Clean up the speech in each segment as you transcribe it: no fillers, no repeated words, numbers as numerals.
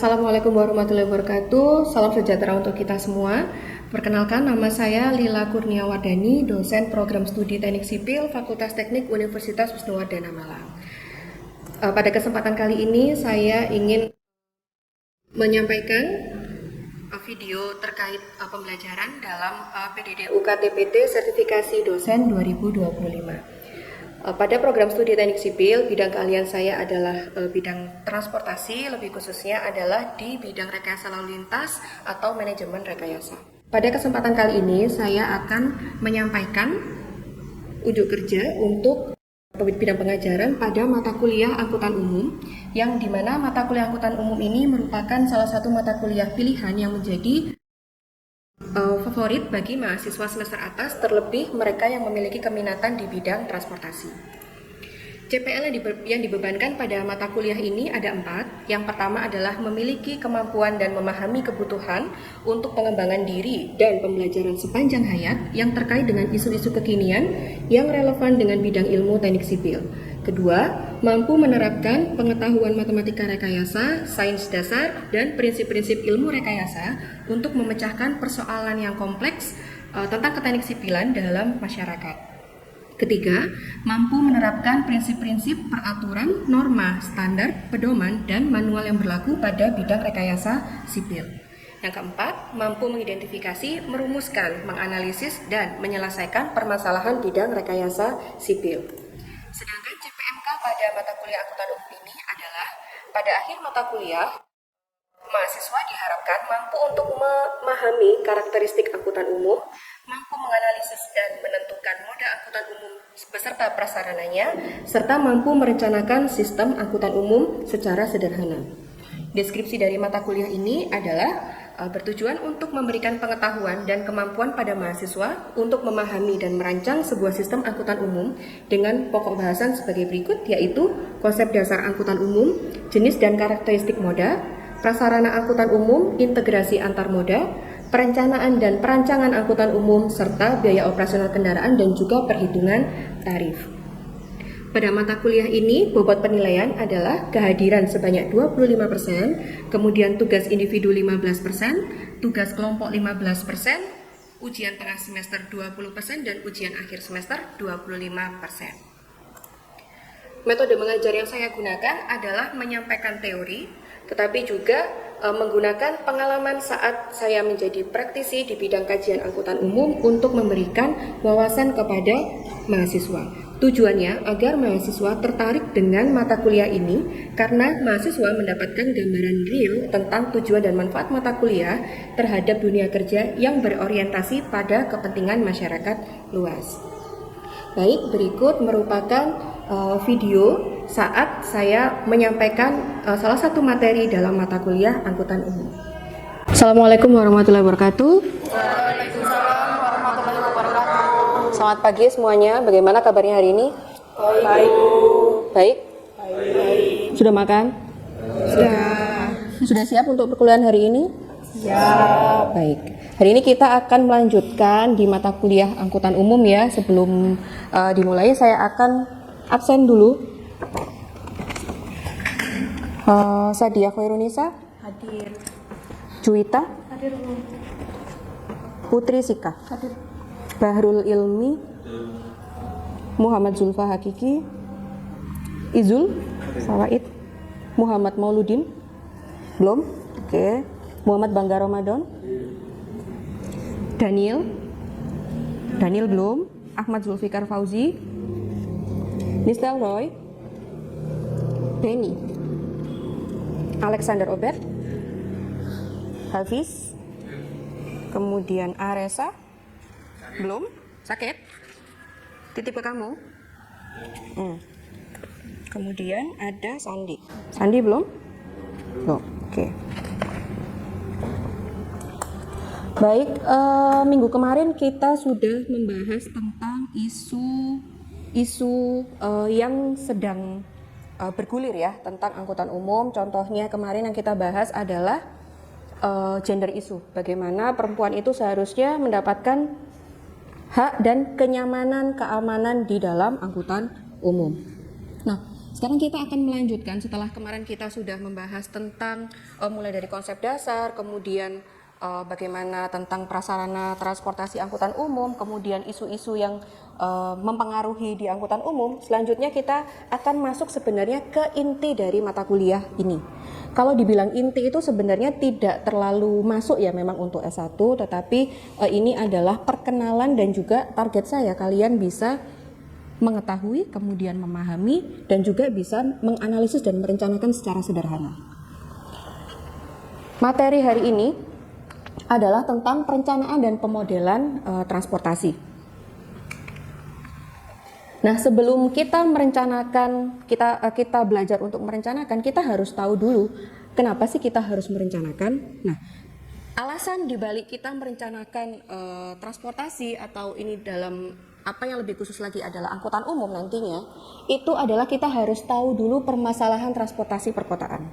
Assalamualaikum warahmatullahi wabarakatuh. Salam sejahtera untuk kita semua. Perkenalkan, nama saya Lila Kurniawardani, dosen program studi Teknik Sipil Fakultas Teknik Universitas Wisnuwardana Malang. Pada kesempatan kali ini saya ingin menyampaikan video terkait pembelajaran dalam PDD UKTPT Sertifikasi Dosen 2025. Pada program studi Teknik Sipil, bidang keahlian saya adalah bidang transportasi, lebih khususnya adalah di bidang rekayasa lalu lintas atau manajemen rekayasa. Pada kesempatan kali ini, saya akan menyampaikan ujuk kerja untuk bidang pengajaran pada mata kuliah angkutan umum, yang dimana mata kuliah angkutan umum ini merupakan salah satu mata kuliah pilihan yang menjadi favorit bagi mahasiswa semester atas, terlebih mereka yang memiliki keminatan di bidang transportasi. CPL yang dibebankan pada mata kuliah ini ada 4. Yang pertama adalah memiliki kemampuan dan memahami kebutuhan untuk pengembangan diri dan pembelajaran sepanjang hayat yang terkait dengan isu-isu kekinian yang relevan dengan bidang ilmu teknik sipil. Kedua, mampu menerapkan pengetahuan matematika rekayasa, sains dasar, dan prinsip-prinsip ilmu rekayasa untuk memecahkan persoalan yang kompleks tentang keteknik sipilan dalam masyarakat. Ketiga, mampu menerapkan prinsip-prinsip peraturan, norma, standar, pedoman, dan manual yang berlaku pada bidang rekayasa sipil. Yang keempat, mampu mengidentifikasi, merumuskan, menganalisis, dan menyelesaikan permasalahan bidang rekayasa sipil. Sedangkan CPMK pada mata kuliah angkutan umum ini adalah pada akhir mata kuliah, mahasiswa diharapkan mampu untuk memahami karakteristik angkutan umum, mampu menganalisis dan menentukan moda angkutan umum beserta prasarananya, serta mampu merencanakan sistem angkutan umum secara sederhana. Deskripsi dari mata kuliah ini adalah bertujuan untuk memberikan pengetahuan dan kemampuan pada mahasiswa untuk memahami dan merancang sebuah sistem angkutan umum dengan pokok bahasan sebagai berikut, yaitu konsep dasar angkutan umum, jenis dan karakteristik moda, prasarana angkutan umum, integrasi antar moda, perencanaan dan perancangan angkutan umum, serta biaya operasional kendaraan dan juga perhitungan tarif. Pada mata kuliah ini, bobot penilaian adalah kehadiran sebanyak 25%, kemudian tugas individu 15%, tugas kelompok 15%, ujian tengah semester 20%, dan ujian akhir semester 25%. Metode mengajar yang saya gunakan adalah menyampaikan teori, tetapi juga menggunakan pengalaman saat saya menjadi praktisi di bidang kajian angkutan umum untuk memberikan wawasan kepada mahasiswa. Tujuannya agar mahasiswa tertarik dengan mata kuliah ini karena mahasiswa mendapatkan gambaran real tentang tujuan dan manfaat mata kuliah terhadap dunia kerja yang berorientasi pada kepentingan masyarakat luas. Baik, berikut merupakan video saat saya menyampaikan salah satu materi dalam mata kuliah angkutan umum. Assalamualaikum warahmatullahi wabarakatuh. Waalaikumsalam warahmatullahi wabarakatuh. Selamat pagi semuanya. Bagaimana kabarnya hari ini? Baik. Baik. Baik. Sudah makan? Sudah siap untuk perkuliahan hari ini? Siap. Baik. Hari ini kita akan melanjutkan di mata kuliah angkutan umum ya. Sebelum dimulai saya akan absen dulu. Sadia Khairunisa, Hadir. Juwita, Hadir. Putri Sika, Hadir. Bahrul Ilmi, Muhammad Zulfa Hakiki, Izul Sawaid, Muhammad Mauludin, belum? Oke. Muhammad Bangga Ramadan, Daniel belum, Ahmad Zulfikar Fauzi, Nistel Roy, Benny, Alexander Obert, Hafiz, kemudian Aresa, belum? Sakit? Titip ke kamu? Kemudian ada Sandi. Sandi belum? Belum. Oke. Baik, minggu kemarin kita sudah membahas tentang isu yang sedang bergulir ya tentang angkutan umum. Contohnya kemarin yang kita bahas adalah gender issue. Bagaimana perempuan itu seharusnya mendapatkan hak dan kenyamanan, keamanan di dalam angkutan umum. Nah, Sekarang kita akan melanjutkan setelah kemarin kita sudah membahas tentang mulai dari konsep dasar, kemudian bagaimana tentang prasarana transportasi angkutan umum, kemudian isu-isu yang mempengaruhi di angkutan umum. Selanjutnya kita akan masuk sebenarnya ke inti dari mata kuliah ini. Kalau dibilang inti itu sebenarnya tidak terlalu masuk ya memang untuk S1, tetapi ini adalah perkenalan dan juga target saya kalian bisa mengetahui, kemudian memahami, dan juga bisa menganalisis dan merencanakan secara sederhana. Materi hari ini adalah tentang perencanaan dan pemodelan transportasi. Nah, sebelum kita merencanakan, kita belajar untuk merencanakan, kita harus tahu dulu kenapa sih kita harus merencanakan. Nah, alasan dibalik kita merencanakan transportasi atau ini dalam apa yang lebih khusus lagi adalah angkutan umum nantinya, itu adalah kita harus tahu dulu permasalahan transportasi perkotaan.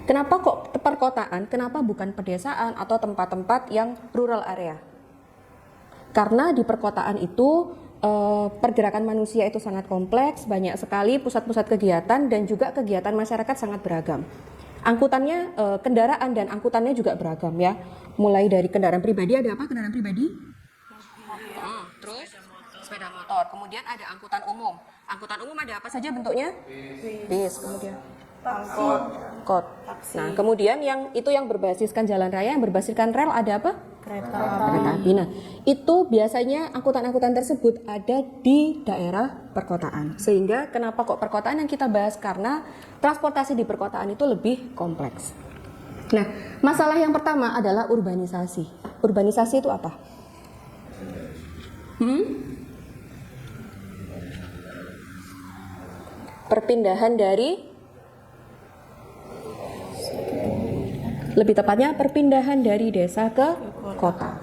Kenapa kok perkotaan? Kenapa bukan pedesaan atau tempat-tempat yang rural area? Karena di perkotaan itu pergerakan manusia itu sangat kompleks, banyak sekali pusat-pusat kegiatan dan juga kegiatan masyarakat sangat beragam. Angkutannya, kendaraan dan angkutannya juga beragam ya. Mulai dari kendaraan pribadi, ada apa kendaraan pribadi? Terus sepeda motor. Kemudian ada angkutan umum. Angkutan umum ada apa saja bentuknya? Bis. Kemudian angkot. Nah, kemudian yang berbasiskan jalan raya, yang berbasiskan rel ada apa? Kereta api. Nah, itu biasanya angkutan-angkutan tersebut ada di daerah perkotaan. Sehingga kenapa kok perkotaan yang kita bahas? Karena transportasi di perkotaan itu lebih kompleks. Nah, masalah yang pertama adalah urbanisasi. Urbanisasi itu apa? Perpindahan dari, lebih tepatnya perpindahan dari desa ke kota.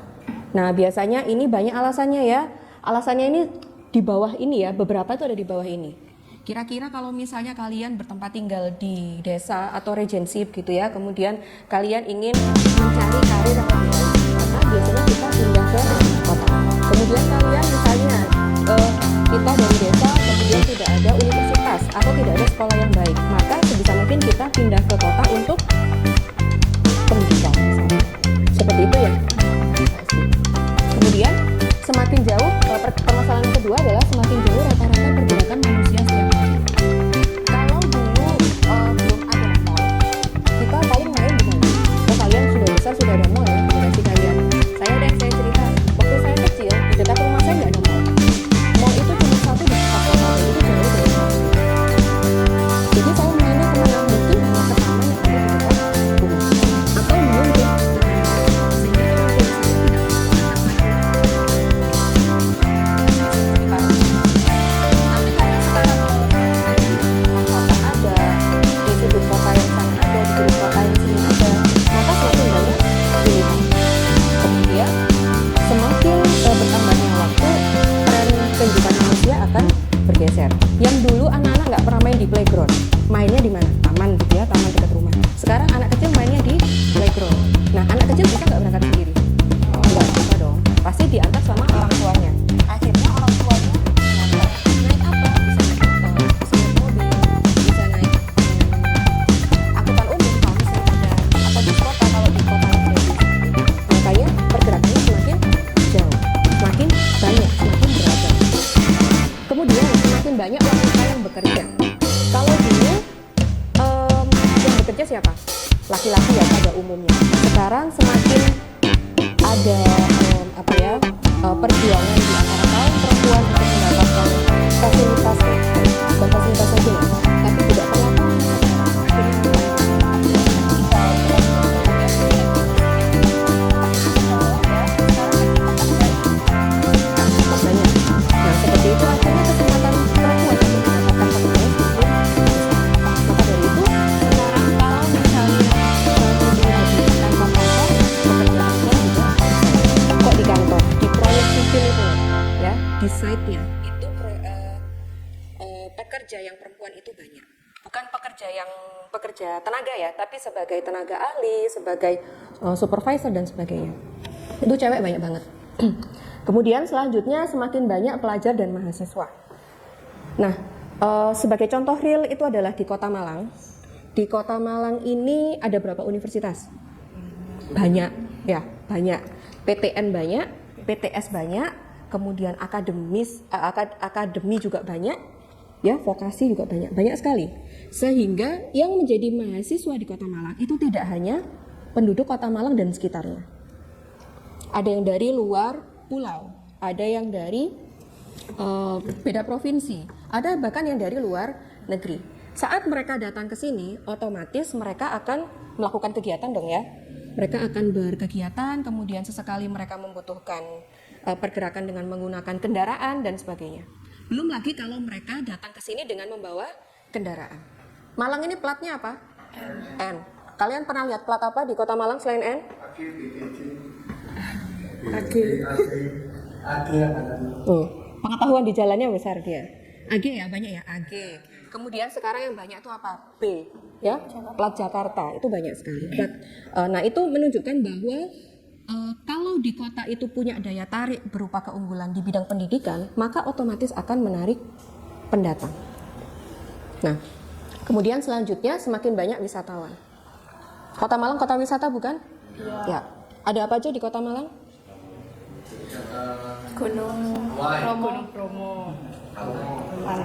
Nah, biasanya ini banyak alasannya ya. Alasannya ini di bawah ini ya, beberapa itu ada di bawah ini. Kira-kira kalau misalnya kalian bertempat tinggal di desa atau regency gitu ya, kemudian kalian ingin mencari karir yang lebih baik, maka biasanya kita pindah ke kota. Kemudian kalian misalnya kita dari desa kemudian tidak ada universitas atau tidak ada sekolah yang baik, maka sebisa mungkin kita pindah ke kota untuk pendidikan misalnya. Seperti itu ya. Kemudian semakin jauh, permasalahan kedua adalah semakin jauh rata-rata pergerakan manusia setiap hari. Kalau dulu belum ada mall, kita paling main di mana? Oh, kalian sudah besar sudah ada mall ya, generasi kalian. Saya cerita, waktu saya kecil di dekat rumah saya nggak ada mall. Mall itu cuma satu di pusat kota, itu jauh dari rumah. Jadi saya mainnya kemana? Mungkin hanya ke taman yang ada di dekat rumah. Atau mungkin bergeser. Yang dulu anak-anak nggak pernah main di playground, mainnya di mana? Taman gitu ya, taman dekat rumah. Sekarang anak kecil mainnya di playground. Nah, anak kecil bisa nggak berangkat sendiri? Nggak bisa dong. Pasti diantar sama orang tuanya. Akhirnya orang tuanya naik apa? Bisa naik mobil, bisa naik angkutan umum kalau misalnya ada, atau di kota kalau di kota yang ada. Makanya pergerakannya semakin jauh, semakin banyak, semakin beragam. Kemudian semakin banyak wanita yang bekerja. Kalau dulu yang bekerja siapa? Laki-laki ya pada umumnya. Sekarang semakin ada perjuangan di antara kaum perempuan untuk mendapatkan fasilitas, bukan fasilitas saja ya, tapi tidak terlalu banyak. Nah, seperti itu akhirnya kesempatan perempuan untuk mendapatkan pekerjaan sedikit. Maka dari itu sekarang kalau misalnya tanpa kantor, pekerjaan juga kok di kantor, di proyek sipil itu ya, di site-nya itu pekerja yang perempuan itu banyak. Bukan pekerja tenaga ya, tapi sebagai tenaga ahli, sebagai supervisor dan sebagainya. Itu cewek banyak banget. Kemudian selanjutnya semakin banyak pelajar dan mahasiswa. Nah, Sebagai contoh real itu adalah di Kota Malang. Di Kota Malang ini ada berapa universitas? Banyak, ya, banyak. PTN banyak, PTS banyak, kemudian akademi juga banyak, ya, vokasi juga banyak, banyak sekali. Sehingga yang menjadi mahasiswa di Kota Malang itu tidak hanya penduduk Kota Malang dan sekitarnya. Ada yang dari luar pulau, ada yang dari beda provinsi, ada bahkan yang dari luar negeri. Saat mereka datang ke sini, otomatis mereka akan melakukan kegiatan dong ya. Mereka akan berkegiatan, kemudian sesekali mereka membutuhkan pergerakan dengan menggunakan kendaraan dan sebagainya. Belum lagi kalau mereka datang ke sini dengan membawa kendaraan. Malang ini platnya apa? N. Kalian pernah lihat plat apa di Kota Malang selain N? AG. Pengetahuan di jalannya besar dia. AG ya, banyak ya, AG. Kemudian sekarang yang banyak itu apa? B, ya, plat Jakarta itu banyak sekali. Nah itu menunjukkan bahwa kalau di kota itu punya daya tarik berupa keunggulan di bidang pendidikan, maka otomatis akan menarik pendatang. Nah, kemudian selanjutnya semakin banyak wisatawan. Kota Malang kota wisata bukan? Ya. Ada apa aja di Kota Malang?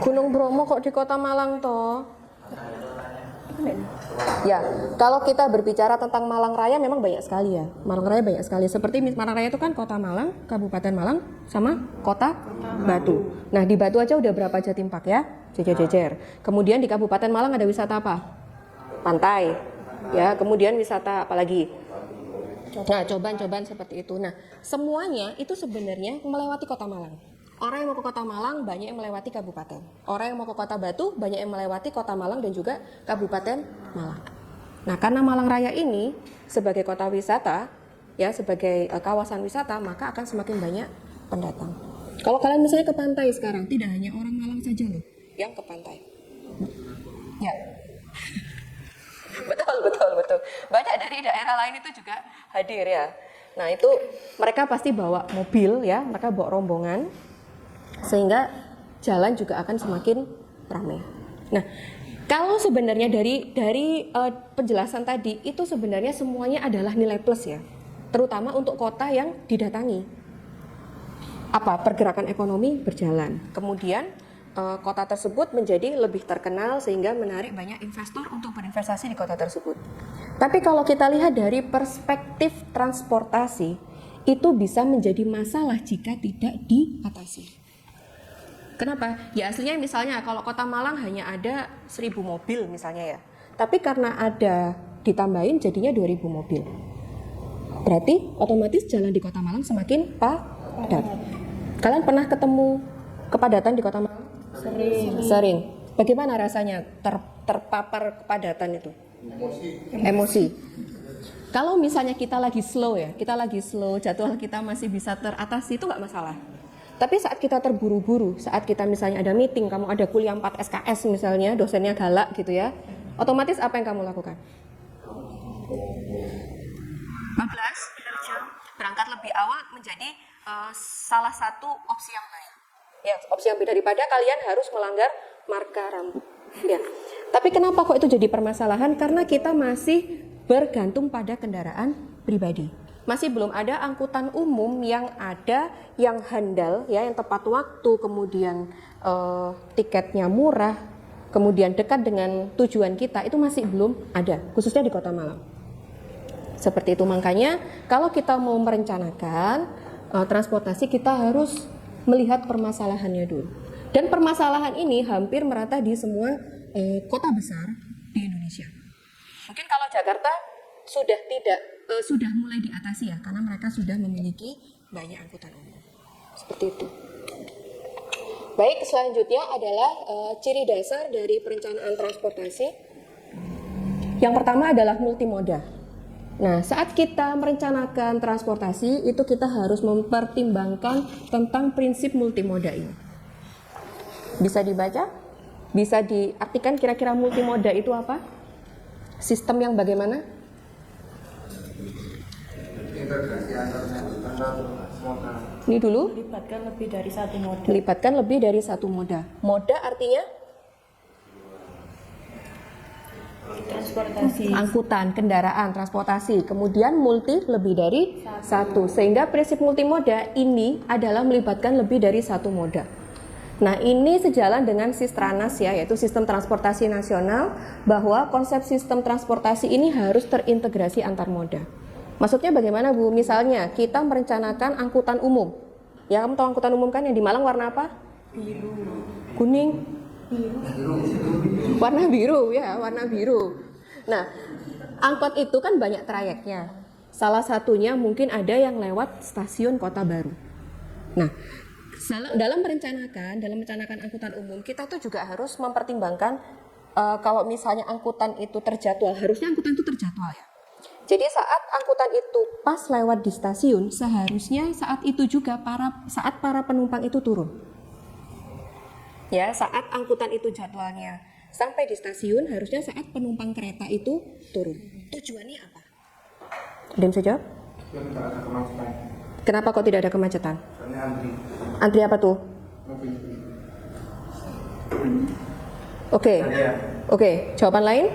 Gunung Bromo kok di Kota Malang toh? Ya, kalau kita berbicara tentang Malang Raya memang banyak sekali ya. Malang Raya banyak sekali. Seperti Malang Raya itu kan Kota Malang, Kabupaten Malang, sama Kota Batu. Nah di Batu aja udah berapa Jatim Park ya? Jejer-jejer. Kemudian di Kabupaten Malang ada wisata apa? Pantai. Ya, kemudian wisata apa lagi? Nah, cobaan-cobaan seperti itu. Nah, semuanya itu sebenarnya melewati Kota Malang. Orang yang mau ke Kota Malang banyak yang melewati kabupaten. Orang yang mau ke Kota Batu banyak yang melewati Kota Malang dan juga Kabupaten Malang. Nah, karena Malang Raya ini sebagai kota wisata, ya sebagai kawasan wisata, maka akan semakin banyak pendatang. Kalau kalian misalnya ke pantai sekarang, tidak hanya orang Malang saja loh yang ke pantai. Ya. betul. Banyak dari daerah lain itu juga hadir ya. Nah, itu mereka pasti bawa mobil ya, mereka bawa rombongan. Sehingga jalan juga akan semakin ramai. Nah, kalau sebenarnya dari penjelasan tadi itu sebenarnya semuanya adalah nilai plus ya, terutama untuk kota yang didatangi. Apa? Pergerakan ekonomi berjalan. Kemudian kota tersebut menjadi lebih terkenal sehingga menarik banyak investor untuk berinvestasi di kota tersebut. Tapi kalau kita lihat dari perspektif transportasi, itu bisa menjadi masalah jika tidak diatasi. Kenapa? Ya aslinya misalnya kalau Kota Malang hanya ada 1.000 mobil misalnya ya. Tapi karena ada ditambahin jadinya 2.000 mobil. Berarti otomatis jalan di Kota Malang semakin padat. Kalian pernah ketemu kepadatan di Kota Malang? Sering. Bagaimana rasanya terpapar kepadatan itu? Emosi. Kalau misalnya kita lagi slow, jadwal kita masih bisa teratasi, itu nggak masalah. Tapi saat kita terburu-buru, saat kita misalnya ada meeting, kamu ada kuliah 4 SKS misalnya, dosennya galak gitu ya, otomatis apa yang kamu lakukan? 14 berangkat lebih awal menjadi salah satu opsi yang lain. Ya, opsi yang beda daripada kalian harus melanggar marka rambut. Ya. Tapi kenapa kok itu jadi permasalahan? Karena kita masih bergantung pada kendaraan pribadi. Masih belum ada angkutan umum yang ada, yang handal, ya, yang tepat waktu, kemudian tiketnya murah, kemudian dekat dengan tujuan kita, itu masih belum ada, khususnya di Kota Malang. Seperti itu, makanya kalau kita mau merencanakan transportasi, kita harus melihat permasalahannya dulu. Dan permasalahan ini hampir merata di semua kota besar di Indonesia. Mungkin kalau Jakarta sudah mulai diatasi ya, karena mereka sudah memiliki banyak angkutan umum. Seperti itu. Baik, selanjutnya adalah ciri dasar dari perencanaan transportasi. Yang pertama adalah multimoda. Nah, saat kita merencanakan transportasi, itu kita harus mempertimbangkan tentang prinsip multimoda ini. Bisa dibaca? Bisa diartikan kira-kira multimoda itu apa? Sistem yang bagaimana? Ini dulu. Melibatkan lebih dari satu moda. Melibatkan lebih dari satu moda. Moda artinya Transportasi. Angkutan, kendaraan, transportasi. Kemudian multi lebih dari satu. Sehingga prinsip multimoda ini adalah melibatkan lebih dari satu moda. Nah, ini sejalan dengan Sistranas ya, yaitu sistem transportasi nasional, bahwa konsep sistem transportasi ini harus terintegrasi antar moda. Maksudnya bagaimana, Bu? Misalnya kita merencanakan angkutan umum. Ya, kamu tahu angkutan umum kan yang di Malang warna apa? Biru. Kuning. Warna biru ya, warna biru. Nah, angkot itu kan banyak trayeknya. Salah satunya mungkin ada yang lewat stasiun Kota Baru. Nah, dalam merencanakan angkutan umum, kita tuh juga harus mempertimbangkan kalau misalnya angkutan itu terjadwal, harusnya angkutan itu terjadwal ya. Jadi saat angkutan itu pas lewat di stasiun, seharusnya saat itu juga saat para penumpang itu turun. Ya, saat angkutan itu jadwalnya sampai di stasiun, harusnya saat penumpang kereta itu turun. Tujuannya apa? Ada yang bisa jawab? Tidak ada kemacetan. Kenapa kok tidak ada kemacetan? Soalnya antri. Antri apa tuh? Mobil. Oke, jawaban lain?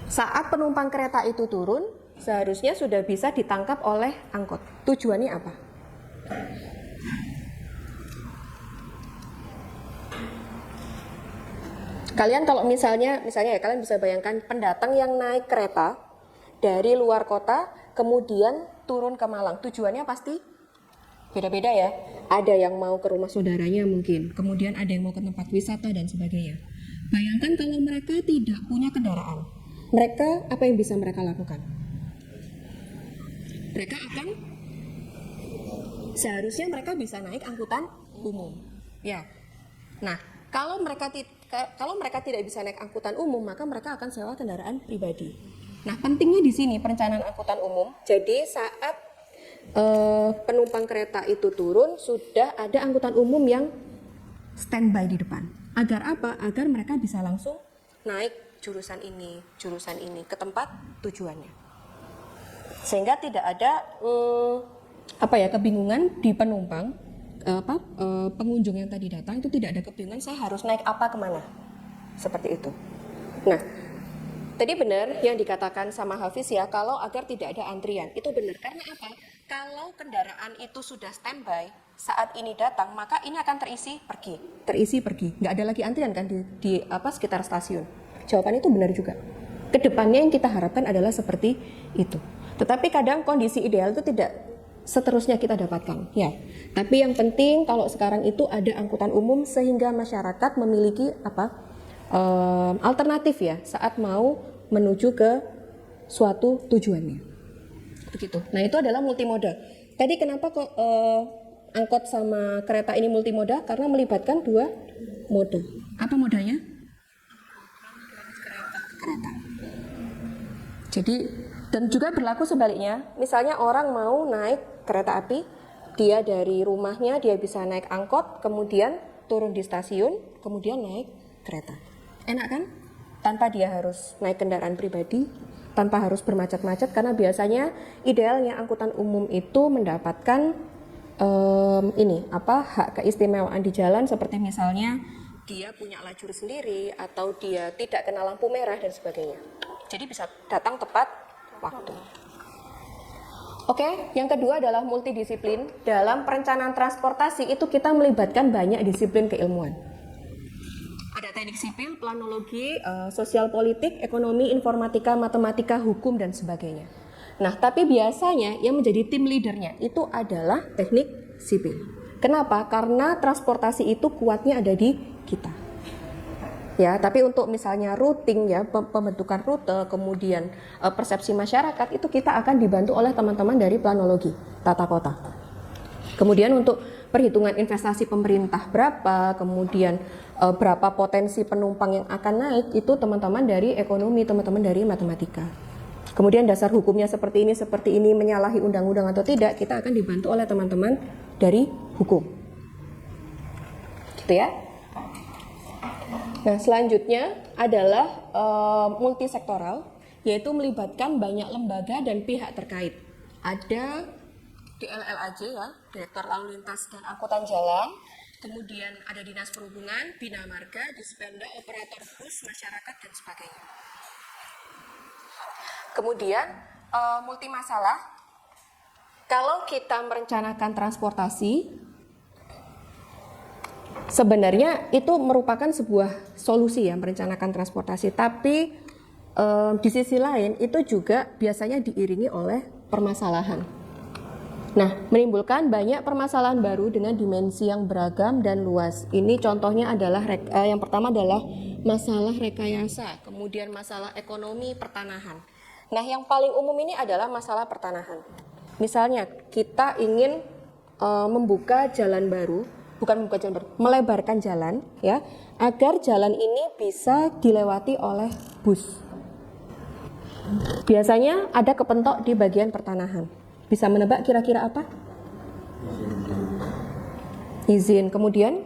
Saat penumpang kereta itu turun, seharusnya sudah bisa ditangkap oleh angkot. Tujuannya apa? Kalian kalau misalnya ya, kalian bisa bayangkan pendatang yang naik kereta dari luar kota kemudian turun ke Malang. Tujuannya pasti beda-beda ya. Ada yang mau ke rumah saudaranya mungkin, kemudian ada yang mau ke tempat wisata dan sebagainya. Bayangkan kalau mereka tidak punya kendaraan. Mereka, apa yang bisa mereka lakukan? Seharusnya mereka bisa naik angkutan umum. Ya. Nah, kalau mereka tidak bisa naik angkutan umum, maka mereka akan sewa kendaraan pribadi. Nah, pentingnya di sini perencanaan angkutan umum. Jadi saat penumpang kereta itu turun, sudah ada angkutan umum yang standby di depan. Agar apa? Agar mereka bisa langsung naik jurusan ini ke tempat tujuannya. Sehingga tidak ada kebingungan di penumpang, pengunjung yang tadi datang itu tidak ada kebingungan saya harus naik apa kemana, seperti itu. Nah, tadi benar yang dikatakan sama Hafiz ya, kalau agar tidak ada antrian, itu benar. Karena apa? Kalau kendaraan itu sudah standby, saat ini datang, maka ini akan terisi pergi. Nggak ada lagi antrian kan di sekitar stasiun. Jawaban itu benar juga. Kedepannya yang kita harapkan adalah seperti itu. Tetapi kadang kondisi ideal itu tidak seterusnya kita dapatkan, ya. Tapi yang penting kalau sekarang itu ada angkutan umum sehingga masyarakat memiliki alternatif ya saat mau menuju ke suatu tujuannya. Begitu. Nah, itu adalah multimoda. Tadi kenapa kok angkot sama kereta ini multimoda? Karena melibatkan dua moda. Apa modanya? Kereta. Jadi, dan juga berlaku sebaliknya. Misalnya orang mau naik kereta api, dia dari rumahnya dia bisa naik angkot, kemudian turun di stasiun, kemudian naik kereta. Enak kan? Tanpa dia harus naik kendaraan pribadi, tanpa harus bermacet-macet, karena biasanya idealnya angkutan umum itu mendapatkan hak keistimewaan di jalan, seperti misalnya dia punya lajur sendiri atau dia tidak kena lampu merah dan sebagainya. Jadi bisa datang tepat waktu. Oke, yang kedua adalah multidisiplin. Dalam perencanaan transportasi itu kita melibatkan banyak disiplin keilmuan. Ada teknik sipil, planologi, sosial politik, ekonomi, informatika, matematika, hukum, dan sebagainya. Nah, tapi biasanya yang menjadi tim leadernya itu adalah teknik sipil. Kenapa? Karena transportasi itu kuatnya ada di kita. Ya, tapi untuk misalnya routing ya, pembentukan rute, kemudian persepsi masyarakat itu kita akan dibantu oleh teman-teman dari planologi, tata kota. Kemudian untuk perhitungan investasi pemerintah berapa, kemudian berapa potensi penumpang yang akan naik, itu teman-teman dari ekonomi, teman-teman dari matematika. Kemudian dasar hukumnya seperti ini, menyalahi undang-undang atau tidak, kita akan dibantu oleh teman-teman dari hukum. Gitu ya. Nah, selanjutnya adalah multisektoral, yaitu melibatkan banyak lembaga dan pihak terkait. Ada DLLAJ ya, Direktur Lalu Lintas dan Angkutan Jalan. kemudian ada Dinas Perhubungan, Bina Marga, Dispenda, operator bus, masyarakat, dan sebagainya. Kemudian multi masalah, kalau kita merencanakan transportasi, sebenarnya itu merupakan sebuah solusi ya, merencanakan transportasi, tapi di sisi lain itu juga biasanya diiringi oleh permasalahan. Nah, menimbulkan banyak permasalahan baru dengan dimensi yang beragam dan luas. Ini contohnya adalah yang pertama adalah masalah rekayasa, kemudian masalah ekonomi pertanahan. Nah, yang paling umum ini adalah masalah pertanahan. Misalnya kita ingin membuka jalan baru, bukan membuka jalan baru, melebarkan jalan ya, agar jalan ini bisa dilewati oleh bus. Biasanya ada kepentok di bagian pertanahan. Bisa menebak kira-kira apa? Izin. Kemudian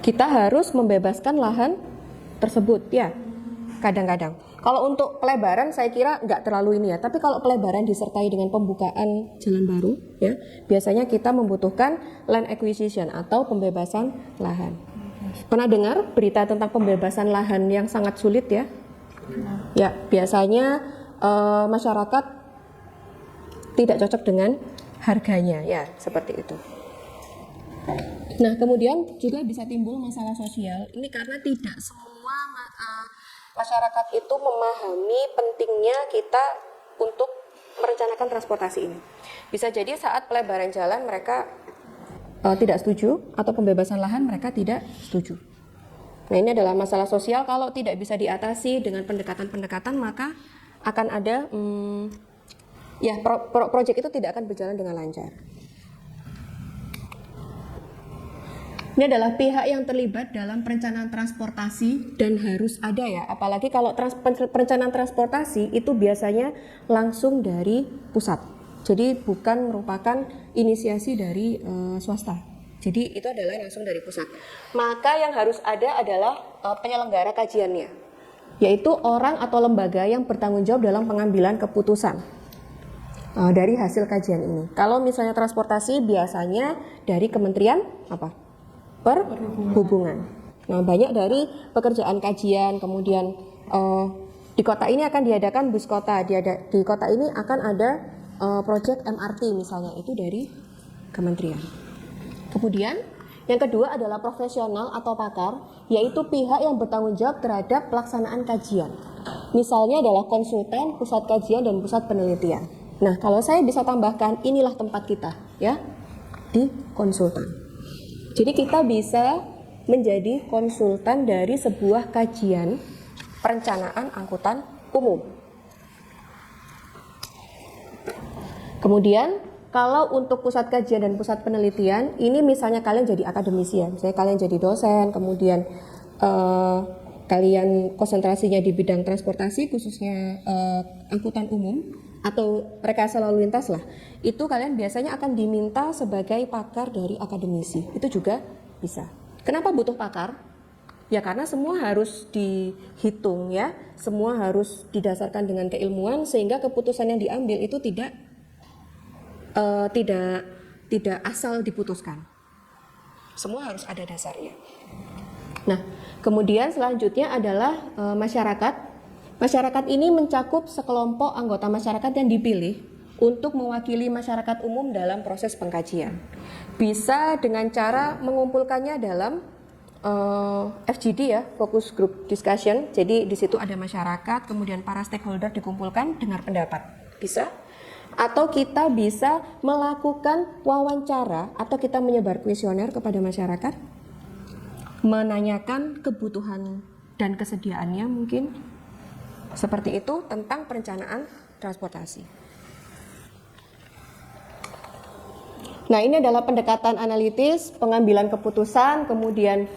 kita harus membebaskan lahan tersebut ya. Kadang-kadang. Kalau untuk pelebaran saya kira nggak terlalu ini ya. Tapi kalau pelebaran disertai dengan pembukaan jalan baru ya, biasanya kita membutuhkan land acquisition atau pembebasan lahan. Pernah dengar berita tentang pembebasan lahan yang sangat sulit ya? Ya, biasanya masyarakat tidak cocok dengan harganya ya, seperti itu. Nah, kemudian juga bisa timbul masalah sosial. Ini karena tidak semua masyarakat itu memahami pentingnya kita untuk merencanakan transportasi ini. Bisa jadi saat pelebaran jalan mereka tidak setuju, atau pembebasan lahan mereka tidak setuju. Nah, ini adalah masalah sosial. Kalau tidak bisa diatasi dengan pendekatan-pendekatan, maka akan ada proyek itu tidak akan berjalan dengan lancar. Ini adalah pihak yang terlibat dalam perencanaan transportasi dan harus ada ya. Apalagi kalau perencanaan transportasi itu biasanya langsung dari pusat. Jadi bukan merupakan inisiasi dari swasta. Jadi itu adalah langsung dari pusat. Maka yang harus ada adalah penyelenggara kajiannya, yaitu orang atau lembaga yang bertanggung jawab dalam pengambilan keputusan dari hasil kajian ini. Kalau misalnya transportasi biasanya dari Kementerian Perhubungan. Nah, banyak dari pekerjaan kajian, kemudian di kota ini akan diadakan bus kota, di kota ini akan ada proyek MRT misalnya, itu dari kementerian. Kemudian yang kedua adalah profesional atau pakar, yaitu pihak yang bertanggung jawab terhadap pelaksanaan kajian. Misalnya adalah konsultan, pusat kajian, dan pusat penelitian. Nah, kalau saya bisa tambahkan, inilah tempat kita ya, di konsultan. Jadi kita bisa menjadi konsultan dari sebuah kajian perencanaan angkutan umum. Kemudian kalau untuk pusat kajian dan pusat penelitian, ini misalnya kalian jadi akademisi ya, misalnya kalian jadi dosen, kemudian kalian konsentrasinya di bidang transportasi, khususnya angkutan umum atau rekayasa lalu lintas lah, itu kalian biasanya akan diminta sebagai pakar dari akademisi. Itu juga bisa. Kenapa butuh pakar? Ya karena semua harus dihitung ya, semua harus didasarkan dengan keilmuan sehingga keputusan yang diambil itu tidak asal diputuskan. Semua harus ada dasarnya. Nah, kemudian selanjutnya adalah masyarakat. Masyarakat ini mencakup sekelompok anggota masyarakat yang dipilih untuk mewakili masyarakat umum dalam proses pengkajian. Bisa dengan cara mengumpulkannya dalam FGD ya, Focus Group Discussion. Jadi di situ ada masyarakat, kemudian para stakeholder dikumpulkan, dengar pendapat. Bisa. Atau kita bisa melakukan wawancara atau kita menyebar kuesioner kepada masyarakat, menanyakan kebutuhan dan kesediaannya mungkin seperti itu tentang perencanaan transportasi. Nah, ini adalah pendekatan analitis, pengambilan keputusan, kemudian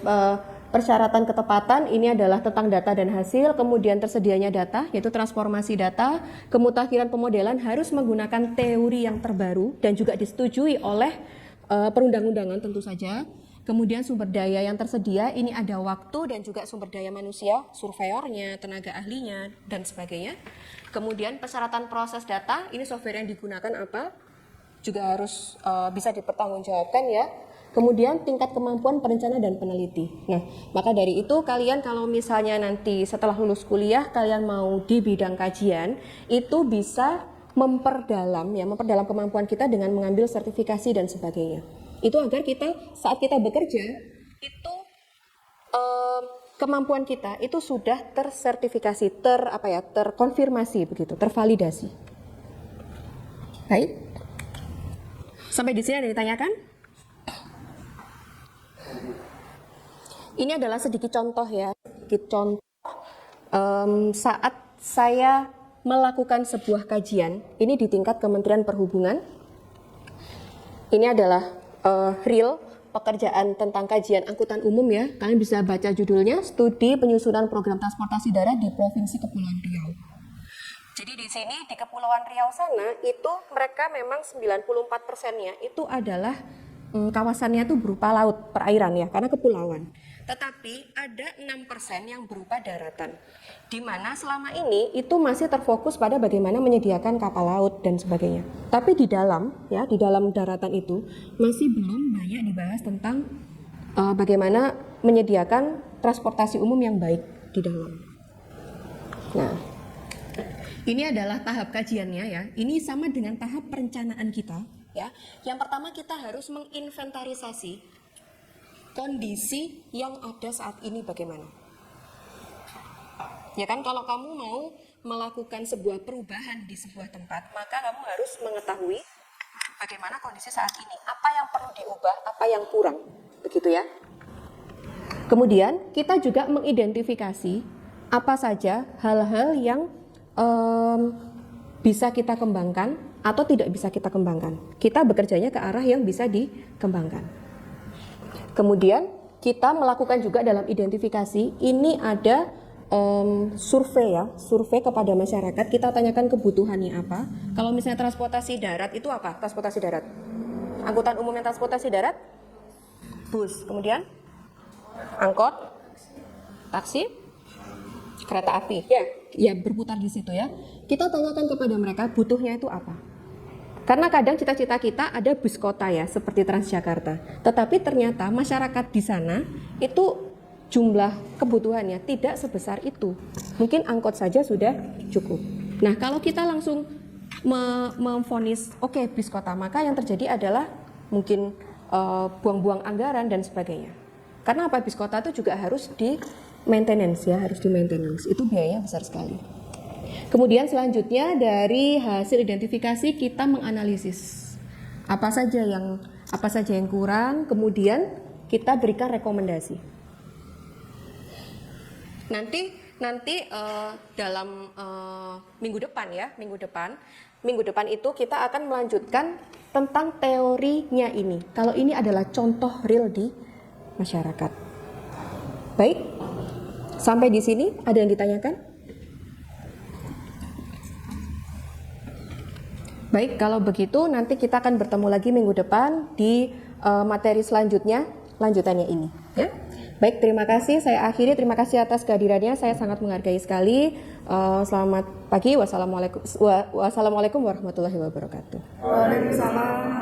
persyaratan ketepatan. Ini adalah tentang data dan hasil, kemudian tersedianya data, yaitu transformasi data, kemutakhiran pemodelan harus menggunakan teori yang terbaru dan juga disetujui oleh perundang-undangan tentu saja. Kemudian sumber daya yang tersedia, ini ada waktu dan juga sumber daya manusia, surveyornya, tenaga ahlinya, dan sebagainya. Kemudian persyaratan proses data, ini software yang digunakan apa? Juga harus bisa dipertanggungjawabkan ya. Kemudian tingkat kemampuan perencana dan peneliti. Nah, maka dari itu kalian kalau misalnya nanti setelah lulus kuliah kalian mau di bidang kajian, itu bisa memperdalam kemampuan kita dengan mengambil sertifikasi dan sebagainya. Itu agar kita saat kita bekerja itu kemampuan kita itu sudah tersertifikasi, terkonfirmasi begitu, tervalidasi. Baik. Sampai di sini ada yang ditanyakan? Ini adalah sedikit contoh ya, saat saya melakukan sebuah kajian, ini di tingkat Kementerian Perhubungan. Ini adalah real pekerjaan tentang kajian angkutan umum ya. Kalian bisa baca judulnya, Studi Penyusunan Program Transportasi Darat di Provinsi Kepulauan Riau. Jadi di sini di Kepulauan Riau sana itu mereka memang 94%-nya itu adalah kawasannya itu berupa laut, perairan ya, karena kepulauan. Tetapi ada 6% yang berupa daratan, di mana selama ini itu masih terfokus pada bagaimana menyediakan kapal laut dan sebagainya. Tapi di dalam daratan itu masih belum banyak dibahas tentang bagaimana menyediakan transportasi umum yang baik di dalam. Nah, ini adalah tahap kajiannya ya. Ini sama dengan tahap perencanaan kita ya. Yang pertama kita harus menginventarisasi kondisi yang ada saat ini bagaimana. Ya kan, kalau kamu mau melakukan sebuah perubahan di sebuah tempat, maka kamu harus mengetahui bagaimana kondisi saat ini, apa yang perlu diubah, apa yang kurang, begitu ya. Kemudian kita juga mengidentifikasi apa saja hal-hal yang bisa kita kembangkan atau tidak bisa kita kembangkan. Kita bekerjanya ke arah yang bisa dikembangkan. Kemudian kita melakukan juga dalam identifikasi, ini ada survei kepada masyarakat. Kita tanyakan kebutuhannya apa. Kalau misalnya transportasi darat itu apa? Transportasi darat, angkutan umum yang transportasi darat, bus, kemudian angkot, taksi, kereta api. Ya berputar di situ ya. Kita tanyakan kepada mereka butuhnya itu apa. Karena kadang cita-cita kita ada bus kota ya, seperti Transjakarta. Tetapi ternyata masyarakat di sana itu jumlah kebutuhannya tidak sebesar itu. Mungkin angkot saja sudah cukup. Nah, kalau kita langsung memvonis oke, bis kota, maka yang terjadi adalah mungkin buang-buang anggaran dan sebagainya. Karena apa, bis kota itu juga harus di maintenance ya, harus di maintenance. Itu biayanya besar sekali. Kemudian selanjutnya dari hasil identifikasi kita menganalisis apa saja yang kurang, kemudian kita berikan rekomendasi. Nanti dalam minggu depan itu kita akan melanjutkan tentang teorinya ini. Kalau ini adalah contoh real di masyarakat. Baik, sampai di sini ada yang ditanyakan? Baik, kalau begitu nanti kita akan bertemu lagi minggu depan di materi selanjutnya, lanjutannya ini. Ya? Baik, terima kasih. Saya akhiri. Terima kasih atas kehadirannya. Saya sangat menghargai sekali. Selamat pagi. Wassalamualaikum warahmatullahi wabarakatuh. Waalaikumsalam.